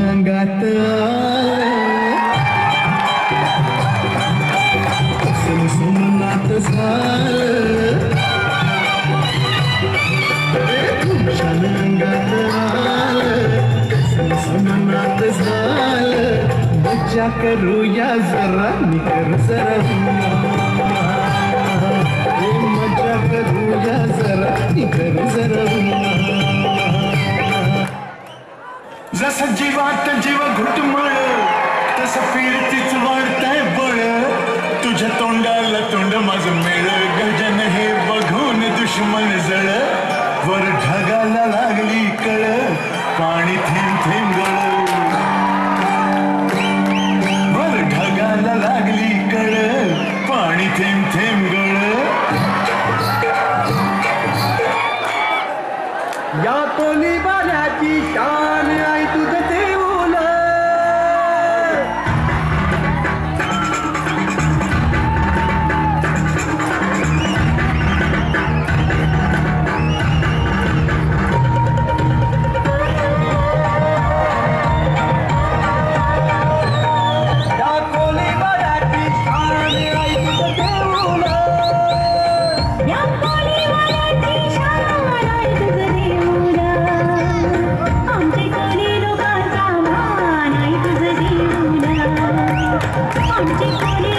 अंगात सुमनात झालं अंगात सुमनात झालं मज्जा करूया जरा निकर जरा मज्जा करूया जरा निकर जरा जसं जीवात जीव घुटमळ तसं फिरतीच वाढतंय बळ तुझ्या तोंडाला तोंड माझं मेळ गजन हे बघून दुश्मन जळ वर ढगाला लागली कळ पाणी थेंब थेंब गळ वर ढगाला लागली कळ पाणी थेंब थेंब गळ या कोली बाल्याची शान आई तुझं देऊल या कोली बाल्याची शान आई तुझं देऊल या कोली बाल्याची शान आई तुझं देऊल आमचे कोणी लोकांचा मान आई तुझं देऊल आमचे कोणी